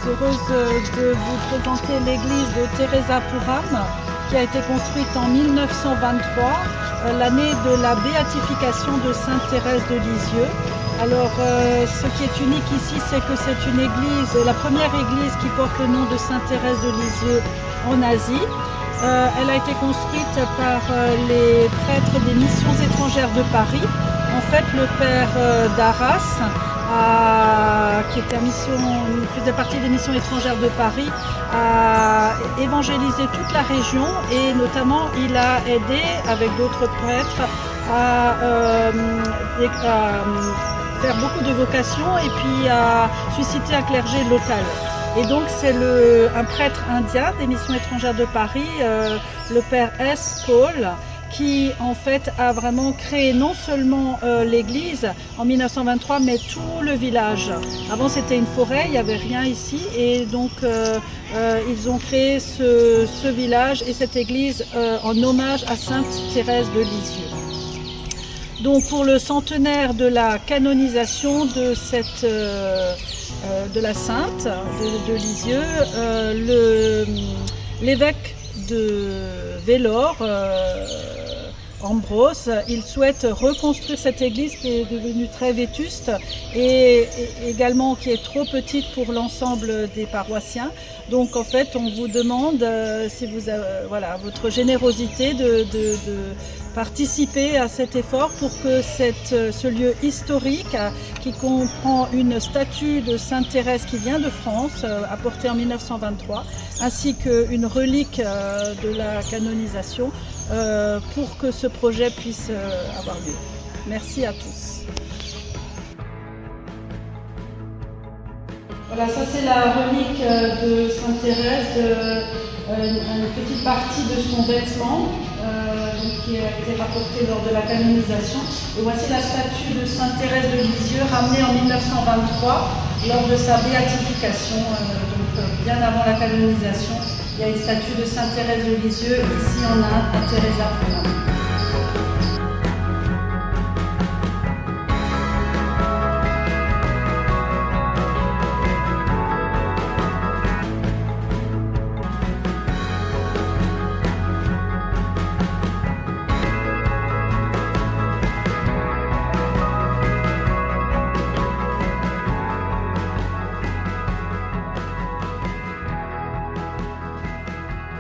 heureuse de vous présenter l'église de Thérésapuram qui a été construite en 1923, l'année de la béatification de Sainte Thérèse de Lisieux. Alors ce qui est unique ici, c'est que c'est une église, la première église qui porte le nom de Sainte Thérèse de Lisieux en Asie. Elle a été construite par les prêtres des missions étrangères de Paris. En fait, le père d'Arras, qui faisait partie des missions étrangères de Paris, a évangélisé toute la région et notamment il a aidé avec d'autres prêtres à faire beaucoup de vocations et puis à susciter un clergé local. Et donc c'est un prêtre indien des missions étrangères de Paris, le père S. Paul, qui en fait a vraiment créé non seulement l'église en 1923 mais tout le village. Avant c'était une forêt, il n'y avait rien ici et donc ils ont créé ce village et cette église en hommage à Sainte Thérèse de Lisieux. Donc pour le centenaire de la canonisation de la sainte de Lisieux, l'évêque de Vellore, Ambrose, il souhaite reconstruire cette église qui est devenue très vétuste et également qui est trop petite pour l'ensemble des paroissiens. Donc en fait on vous demande si vous voilà, votre générosité de participer à cet effort pour que ce lieu historique qui comprend une statue de Sainte Thérèse qui vient de France, apportée en 1923, ainsi qu'une relique de la canonisation, pour que ce projet puisse avoir lieu. Merci à tous. Voilà, ça c'est la relique de Sainte Thérèse, une petite partie de son vêtement qui a été rapportée lors de la canonisation. Et voici la statue de Sainte Thérèse de Lisieux ramenée en 1923 lors de sa béatification, donc bien avant la canonisation. Il y a une statue de Sainte Thérèse de Lisieux ici en Inde, à Thérésapuram.